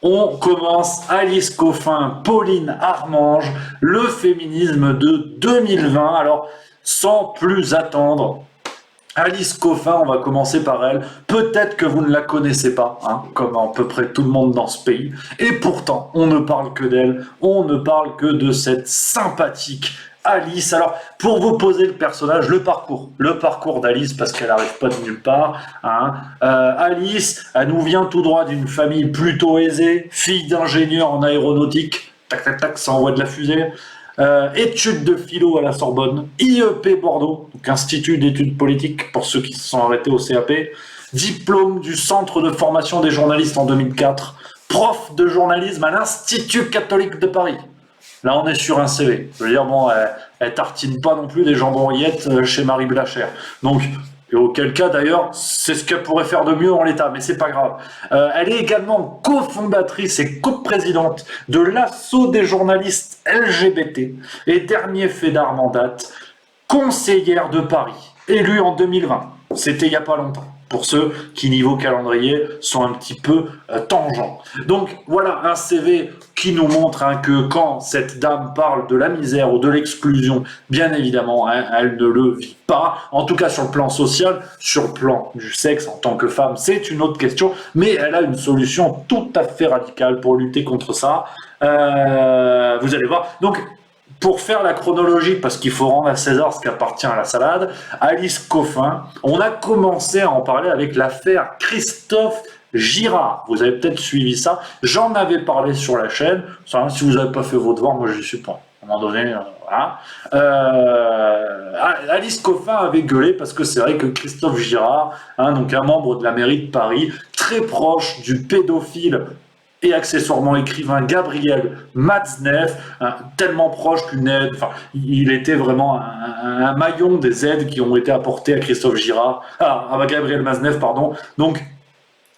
On commence Alice Coffin, Pauline Armange, le féminisme de 2020. Alors, sans plus attendre, Alice Coffin, on va commencer par elle. Peut-être que vous ne la connaissez pas, hein, comme à peu près tout le monde dans ce pays. Et pourtant, on ne parle que d'elle, on ne parle que de cette sympathique Alice. Alors, pour vous poser le personnage, le parcours d'Alice, parce qu'elle n'arrive pas de nulle part. Hein. Alice, elle nous vient tout droit d'une famille plutôt aisée, fille d'ingénieur en aéronautique. Tac, tac, tac, ça envoie de la fusée. Études de philo à la Sorbonne, IEP Bordeaux, donc Institut d'études politiques pour ceux qui se sont arrêtés au CAP, diplôme du Centre de formation des journalistes en 2004, prof de journalisme à l'Institut catholique de Paris. Là, on est sur un CV. Je veux dire, bon, elle tartine pas non plus des jambons rillettes chez Marie Blachère. Donc, et auquel cas d'ailleurs, c'est ce qu'elle pourrait faire de mieux en l'état, mais c'est pas grave. Elle est également cofondatrice et coprésidente de l'Asso des journalistes LGBT et dernier fait d'armes en date, conseillère de Paris, élue en 2020. C'était il y a pas longtemps. Pour ceux qui, niveau calendrier, sont un petit peu tangents. Donc voilà un CV qui nous montre que quand cette dame parle de la misère ou de l'exclusion, bien évidemment, elle ne le vit pas. En tout cas sur le plan social, sur le plan du sexe en tant que femme, c'est une autre question. Mais elle a une solution tout à fait radicale pour lutter contre ça. Vous allez voir. Donc, pour faire la chronologie, parce qu'il faut rendre à César ce qui appartient à la salade, Alice Coffin, on a commencé à en parler avec l'affaire Christophe Girard. Vous avez peut-être suivi ça. J'en avais parlé sur la chaîne. Si vous n'avez pas fait vos devoirs, moi je ne suis pas. À un moment donné, voilà. Alice Coffin avait gueulé parce que c'est vrai que Christophe Girard, donc un membre de la mairie de Paris, très proche du pédophile et accessoirement écrivain Gabriel Matzneff, tellement proche qu'une aide, il était vraiment un maillon des aides qui ont été apportées à Christophe Girard, à Gabriel Matzneff, pardon. Donc,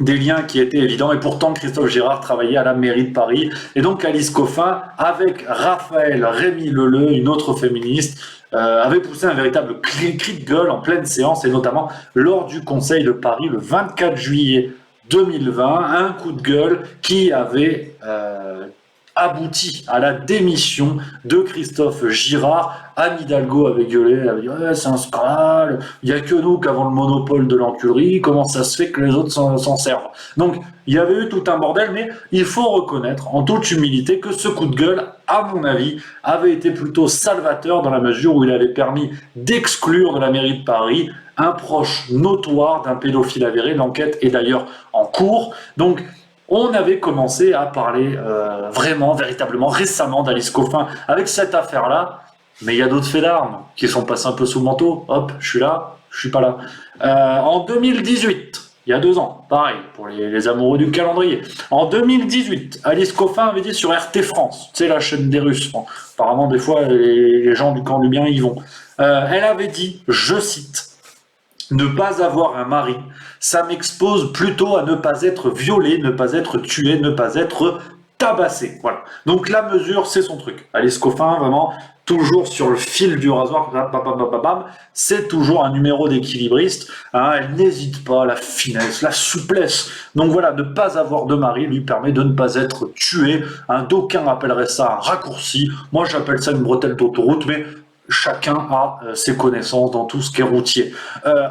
des liens qui étaient évidents, et pourtant Christophe Girard travaillait à la mairie de Paris. Et donc Alice Coffin, avec Raphaël Rémy Leleu, une autre féministe, avait poussé un véritable cri de gueule en pleine séance, et notamment lors du Conseil de Paris le 24 juillet 2020, un coup de gueule qui avait abouti à la démission de Christophe Girard. Anne Hidalgo avait gueulé, elle avait dit ouais, c'est un scandale, il n'y a que nous qui avons le monopole de l'enculerie, comment ça se fait que les autres s'en servent? Donc il y avait eu tout un bordel, mais il faut reconnaître en toute humilité que ce coup de gueule, à mon avis, avait été plutôt salvateur dans la mesure où il avait permis d'exclure de la mairie de Paris un proche notoire d'un pédophile avéré. L'enquête est d'ailleurs en cours. Donc, on avait commencé à parler véritablement, récemment d'Alice Coffin avec cette affaire-là. Mais il y a d'autres faits d'armes qui sont passés un peu sous le manteau. Hop, je suis là, je suis pas là. En 2018, il y a 2 ans, pareil, pour les amoureux du calendrier. En 2018, Alice Coffin avait dit sur RT France, c'est la chaîne des Russes. Bon, apparemment, des fois, les gens du camp du bien y vont. Elle avait dit, je cite, ne pas avoir un mari, ça m'expose plutôt à ne pas être violée, ne pas être tuée, ne pas être tabassée. Voilà. Donc la mesure, c'est son truc. Alice Coffin, vraiment, toujours sur le fil du rasoir, c'est toujours un numéro d'équilibriste. Elle n'hésite pas, la finesse, la souplesse. Donc voilà, ne pas avoir de mari lui permet de ne pas être tué. D'aucuns appelleraient ça un raccourci. Moi, j'appelle ça une bretelle d'autoroute, mais chacun a ses connaissances dans tout ce qui est routier.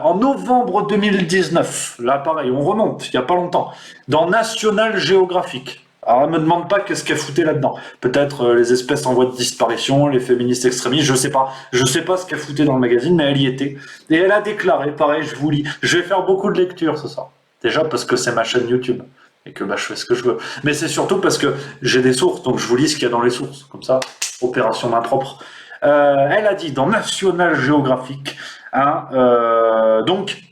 En novembre 2019, là pareil, on remonte, il n'y a pas longtemps, dans National Geographic. Alors, elle ne me demande pas qu'est-ce qu'elle foutait là-dedans. Peut-être les espèces en voie de disparition, les féministes extrémistes, je sais pas. Je sais pas ce qu'elle foutait dans le magazine, mais elle y était. Et elle a déclaré, pareil, je vous lis, je vais faire beaucoup de lectures ce soir. Déjà parce que c'est ma chaîne YouTube et que je fais ce que je veux. Mais c'est surtout parce que j'ai des sources, donc je vous lis ce qu'il y a dans les sources. Comme ça, opération main propre. Elle a dit dans National Geographic, donc,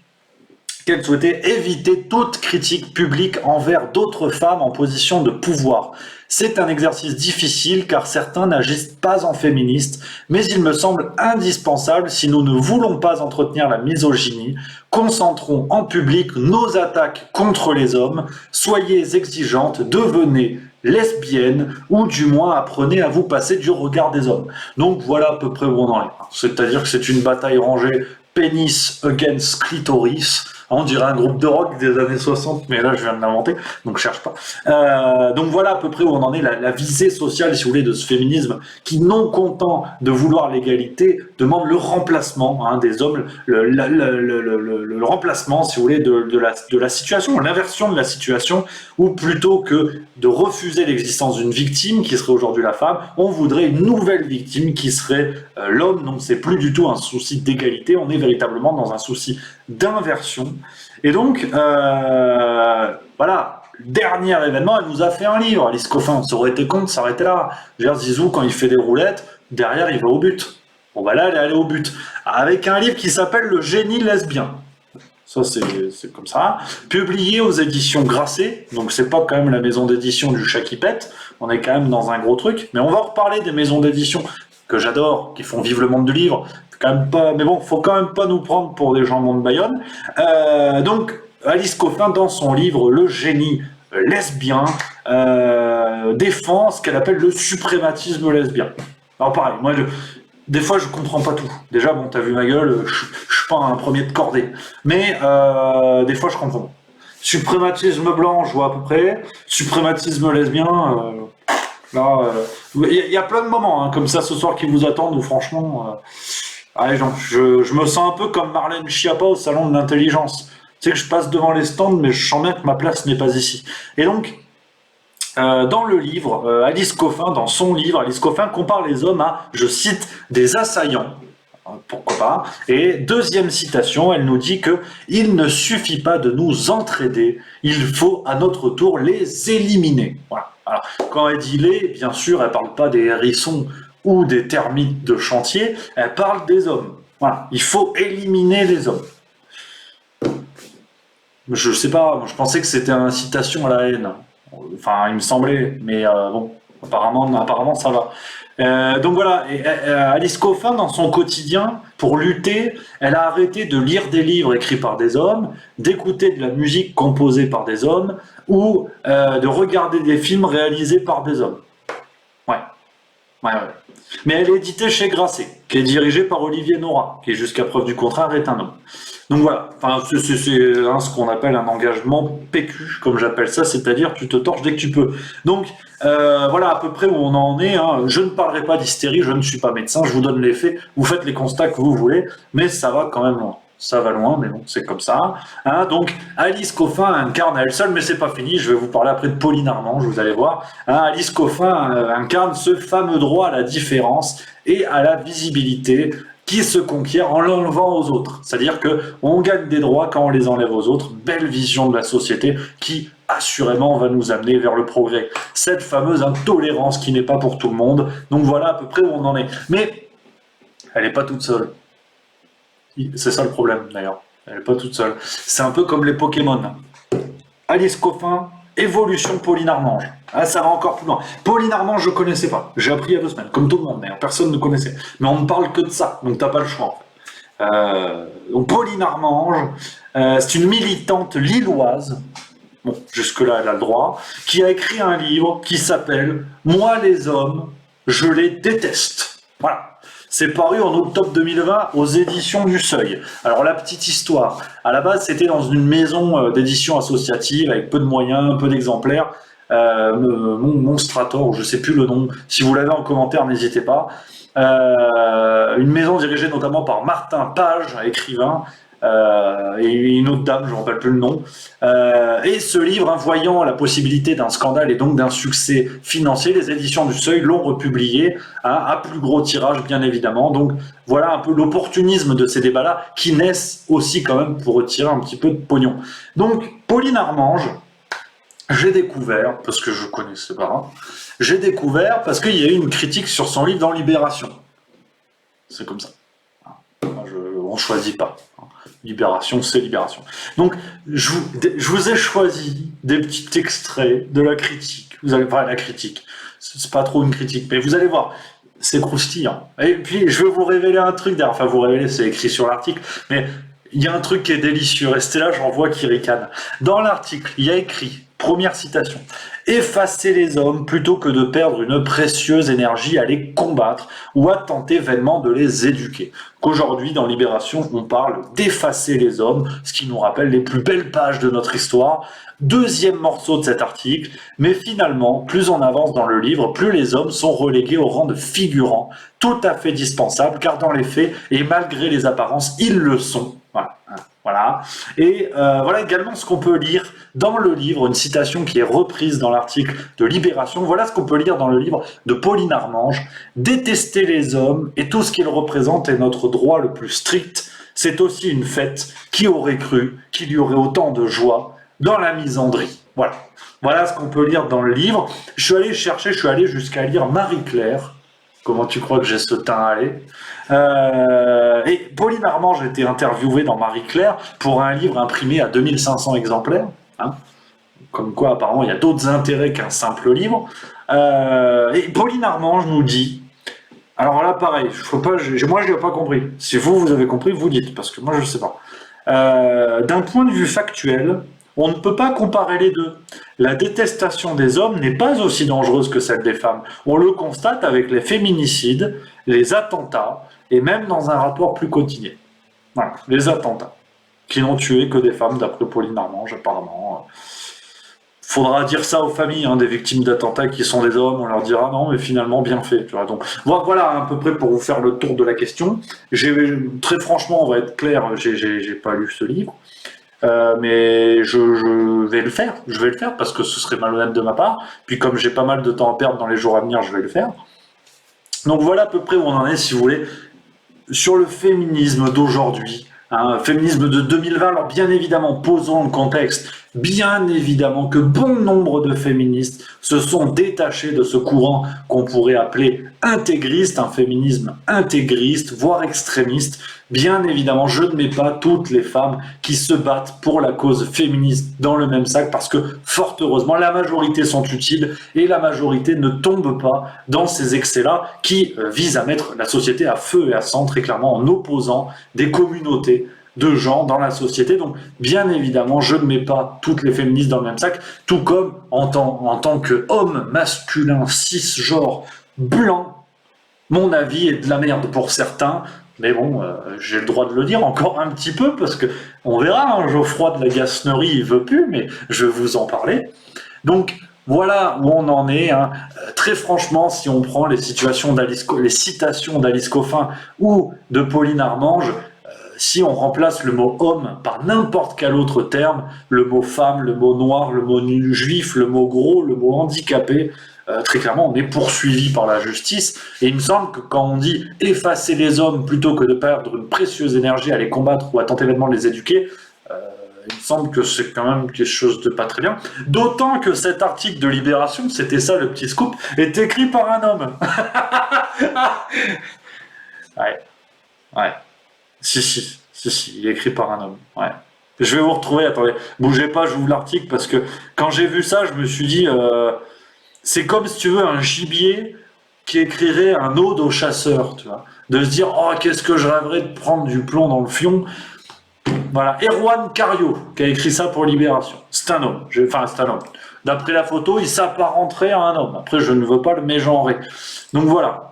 qu'elle souhaitait éviter toute critique publique envers d'autres femmes en position de pouvoir. C'est un exercice difficile car certains n'agissent pas en féministes, mais il me semble indispensable si nous ne voulons pas entretenir la misogynie. Concentrons en public nos attaques contre les hommes, soyez exigeantes, devenez lesbienne, ou du moins apprenez à vous passer du regard des hommes. Donc voilà à peu près où on en est. C'est-à-dire que c'est une bataille rangée pénis against clitoris. On dirait un groupe de rock des années 60, mais là je viens de l'inventer, donc je cherche pas. Donc voilà à peu près où on en est, la visée sociale, si vous voulez, de ce féminisme, qui non content de vouloir l'égalité, demande le remplacement des hommes, le remplacement, si vous voulez, de la situation, l'inversion de la situation, où plutôt que de refuser l'existence d'une victime, qui serait aujourd'hui la femme, on voudrait une nouvelle victime qui serait l'homme. Donc c'est plus du tout un souci d'égalité, on est véritablement dans un souci d'inversion. Et donc, voilà, dernier événement, elle nous a fait un livre, Alice Coffin. Ça aurait été con de s'arrêter là. Je veux dire, Zizou, quand il fait des roulettes, derrière, il va au but. Bon, bah là, elle est allée au but. Avec un livre qui s'appelle Le génie lesbien. Ça, c'est comme ça. Publié aux éditions Grasset. Donc, c'est pas quand même la maison d'édition du chat qui pète. On est quand même dans un gros truc. Mais on va reparler des maisons d'édition que j'adore, qui font vivre le monde du livre. Quand même pas, mais bon, faut quand même pas nous prendre pour des jambons de Bayonne. Donc, Alice Coffin, dans son livre Le génie lesbien, défend ce qu'elle appelle le suprématisme lesbien. Alors pareil, moi, des fois, je comprends pas tout. Déjà, bon, t'as vu ma gueule, je suis pas un premier de cordée. Mais des fois, je comprends. Suprématisme blanc, je vois à peu près. Suprématisme lesbien, là, il y a plein de moments comme ça ce soir qui vous attendent où franchement, allez, je me sens un peu comme Marlène Schiappa au salon de l'intelligence. Tu sais que je passe devant les stands, mais je sens bien que ma place n'est pas ici. Et donc, dans le livre, Alice Coffin, dans son livre, Alice Coffin compare les hommes à, je cite, des assaillants. Pourquoi pas. Et deuxième citation, elle nous dit que il ne suffit pas de nous entraider, il faut à notre tour les éliminer. Voilà. Alors, quand elle dit les, bien sûr, elle parle pas des hérissons ou des termites de chantier, elle parle des hommes. Voilà. Il faut éliminer les hommes. Je sais pas, je pensais que c'était une incitation à la haine. Enfin, il me semblait, mais bon, apparemment ça va. Donc voilà, Alice Coffin, dans son quotidien, pour lutter, elle a arrêté de lire des livres écrits par des hommes, d'écouter de la musique composée par des hommes, ou de regarder des films réalisés par des hommes. Ouais. Mais elle est éditée chez Grasset, qui est dirigée par Olivier Nora, qui, jusqu'à preuve du contraire, est un homme. Donc voilà, enfin, c'est ce qu'on appelle un engagement PQ, comme j'appelle ça, c'est-à-dire tu te torches dès que tu peux. Donc voilà à peu près où on en est. Je ne parlerai pas d'hystérie, je ne suis pas médecin, je vous donne les faits, vous faites les constats que vous voulez, mais ça va quand même loin. Ça va loin, mais bon, c'est comme ça. Donc, Alice Coffin incarne à elle seule, mais c'est pas fini. Je vais vous parler après de Pauline Armange, vous allez voir. Alice Coffin incarne ce fameux droit à la différence et à la visibilité qui se conquiert en l'enlevant aux autres. C'est-à-dire qu'on gagne des droits quand on les enlève aux autres. Belle vision de la société qui, assurément, va nous amener vers le progrès. Cette fameuse intolérance qui n'est pas pour tout le monde. Donc voilà à peu près où on en est. Mais elle n'est pas toute seule. C'est ça le problème d'ailleurs. Elle n'est pas toute seule. C'est un peu comme les Pokémon. Alice Coffin, évolution Pauline Armange. Ça va encore plus loin. Pauline Armange, je ne connaissais pas. J'ai appris il y a 2 semaines, comme tout le monde d'ailleurs. Personne ne connaissait. Mais on ne parle que de ça, donc t'as pas le choix. Donc Pauline Armange, c'est une militante lilloise. Bon, jusque-là, elle a le droit. Qui a écrit un livre qui s'appelle « Moi les hommes, je les déteste ». Voilà. C'est paru en octobre 2020 aux éditions du Seuil. Alors la petite histoire, à la base c'était dans une maison d'édition associative avec peu de moyens, peu d'exemplaires, Monstrator, je ne sais plus le nom, si vous l'avez en commentaire n'hésitez pas. Une maison dirigée notamment par Martin Page, écrivain, et une autre dame, je ne me rappelle plus le nom. Et ce livre, voyant la possibilité d'un scandale et donc d'un succès financier, les éditions du Seuil l'ont republié à plus gros tirage, bien évidemment. Donc voilà un peu l'opportunisme de ces débats-là qui naissent aussi quand même pour retirer un petit peu de pognon. Donc Pauline Armange, j'ai découvert, parce que je ne connaissais pas, j'ai découvert parce qu'il y a eu une critique sur son livre dans Libération. C'est comme ça. On ne choisit pas. Libération, c'est Libération. Donc, je vous ai choisi des petits extraits de la critique. Vous allez voir la critique. C'est pas trop une critique, mais vous allez voir, c'est croustillant. Et puis, je vais vous révéler un truc d'ailleurs. Enfin, vous révéler, c'est écrit sur l'article, mais il y a un truc qui est délicieux. Restez là, j'en vois qui ricane. Dans l'article, il y a écrit, première citation, effacer les hommes plutôt que de perdre une précieuse énergie à les combattre ou à tenter vainement de les éduquer. Qu'aujourd'hui, dans Libération, on parle d'effacer les hommes, ce qui nous rappelle les plus belles pages de notre histoire. Deuxième morceau de cet article, mais finalement, plus on avance dans le livre, plus les hommes sont relégués au rang de figurants, tout à fait dispensables, car dans les faits, et malgré les apparences, ils le sont. Voilà. Voilà. Et voilà également ce qu'on peut lire dans le livre, une citation qui est reprise dans l'article de Libération. Voilà ce qu'on peut lire dans le livre de Pauline Armange. Détester les hommes et tout ce qu'ils représentent est notre droit le plus strict. C'est aussi une fête. Qui aurait cru qu'il y aurait autant de joie dans la misandrie? Voilà. Voilà ce qu'on peut lire dans le livre. Je suis allé jusqu'à lire Marie-Claire. Comment tu crois que j'ai ce teint à aller? Et Pauline Armange a été interviewée dans Marie-Claire pour un livre imprimé à 2500 exemplaires. Hein. Comme quoi, apparemment, il y a d'autres intérêts qu'un simple livre. Et Pauline Armange nous dit, alors là, pareil, moi, je n'ai pas compris. Si vous avez compris, vous dites, parce que moi, je ne sais pas. D'un point de vue factuel, on ne peut pas comparer les deux. La détestation des hommes n'est pas aussi dangereuse que celle des femmes. On le constate avec les féminicides, les attentats, et même dans un rapport plus quotidien. Voilà, les attentats, qui n'ont tué que des femmes, d'après Pauline Armange, apparemment. Faudra dire ça aux familles des victimes d'attentats qui sont des hommes, on leur dira non, mais finalement bien fait. Tu vois. Donc voilà à peu près pour vous faire le tour de la question. Très franchement, on va être clair, j'ai pas lu ce livre. Mais je vais le faire. Je vais le faire parce que ce serait malhonnête de ma part. Puis comme j'ai pas mal de temps à perdre dans les jours à venir, je vais le faire. Donc voilà à peu près où on en est, si vous voulez, sur le féminisme d'aujourd'hui. Féminisme de 2020, alors bien évidemment, posons le contexte, bien évidemment que bon nombre de féministes se sont détachés de ce courant qu'on pourrait appeler intégriste, un féminisme intégriste, voire extrémiste. Bien évidemment, je ne mets pas toutes les femmes qui se battent pour la cause féministe dans le même sac parce que, fort heureusement, la majorité sont utiles et la majorité ne tombe pas dans ces excès-là qui visent à mettre la société à feu et à sang, très clairement, en opposant des communautés de gens dans la société. Donc, bien évidemment, je ne mets pas toutes les féministes dans le même sac, tout comme en tant qu'homme masculin, cisgenre, blanc, mon avis est de la merde pour certains. Mais bon, j'ai le droit de le dire encore un petit peu, parce que on verra, Geoffroy de la Gasnerie, il veut plus, mais je vais vous en parler. Donc, voilà où on en est. Très franchement, si on prend les citations d'Alice Coffin ou de Pauline Armange, si on remplace le mot homme par n'importe quel autre terme, le mot femme, le mot noir, le mot juif, le mot gros, le mot handicapé, très clairement, on est poursuivi par la justice. Et il me semble que quand on dit effacer les hommes plutôt que de perdre une précieuse énergie à les combattre ou à tenter vainement de les éduquer, il me semble que c'est quand même quelque chose de pas très bien. D'autant que cet article de Libération, c'était ça le petit scoop, est écrit par un homme. Ouais. Si, il est écrit par un homme. Ouais. Je vais vous retrouver, attendez, bougez pas, j'ouvre l'article parce que quand j'ai vu ça, je me suis dit, c'est comme si tu veux un gibier qui écrirait un ode au chasseur, tu vois, de se dire, oh, qu'est-ce que je rêverais de prendre du plomb dans le fion. Voilà, Erwan Cario qui a écrit ça pour Libération. C'est un homme. C'est un homme. D'après la photo, il s'apparenterait à un homme. Après, je ne veux pas le mégenrer. Donc voilà.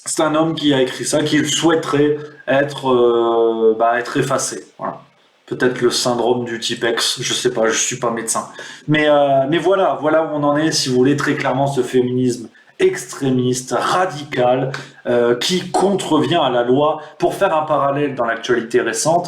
C'est un homme qui a écrit ça, qui souhaiterait être effacé. Voilà. Peut-être le syndrome du type X, je sais pas, je suis pas médecin. Mais voilà où on en est, si vous voulez, très clairement, ce féminisme extrémiste, radical, qui contrevient à la loi. Pour faire un parallèle dans l'actualité récente,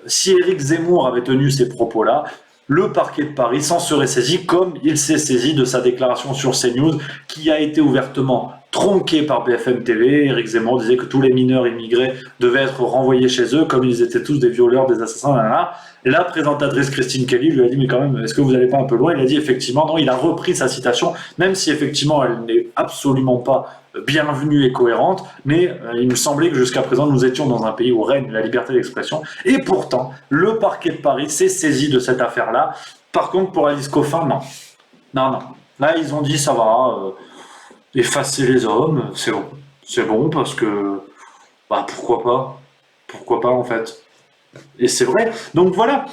si Éric Zemmour avait tenu ces propos-là, le parquet de Paris s'en serait saisi comme il s'est saisi de sa déclaration sur CNews, qui a été ouvertement tronquée par BFM TV. Éric Zemmour disait que tous les mineurs immigrés devaient être renvoyés chez eux, comme ils étaient tous des violeurs, des assassins, là. La présentatrice Christine Kelly lui a dit, mais quand même, est-ce que vous n'allez pas un peu loin? Il a dit effectivement, non, il a repris sa citation, même si effectivement elle n'est absolument pas bienvenue et cohérente, mais il me semblait que jusqu'à présent nous étions dans un pays où règne la liberté d'expression, et pourtant le parquet de Paris s'est saisi de cette affaire-là. Par contre, pour Alice Coffin, non. Là ils ont dit ça va, effacer les hommes, c'est bon parce que pourquoi pas en fait. Et c'est vrai. Donc voilà,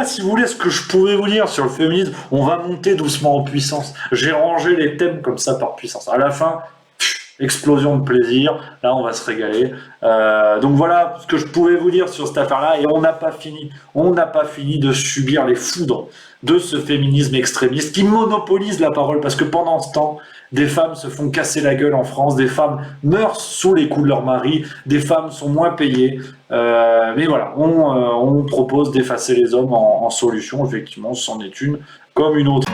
si vous voulez, ce que je pouvais vous dire sur le féminisme. On va monter doucement en puissance. J'ai rangé les thèmes comme ça par puissance. À la fin, explosion de plaisir. Là, on va se régaler. Donc voilà ce que je pouvais vous dire sur cette affaire-là. Et on n'a pas fini. On n'a pas fini de subir les foudres de ce féminisme extrémiste qui monopolise la parole. Parce que pendant ce temps, des femmes se font casser la gueule en France, des femmes meurent sous les coups de leur mari, des femmes sont moins payées. Mais voilà, on propose d'effacer les hommes en solution. Effectivement, c'en est une comme une autre.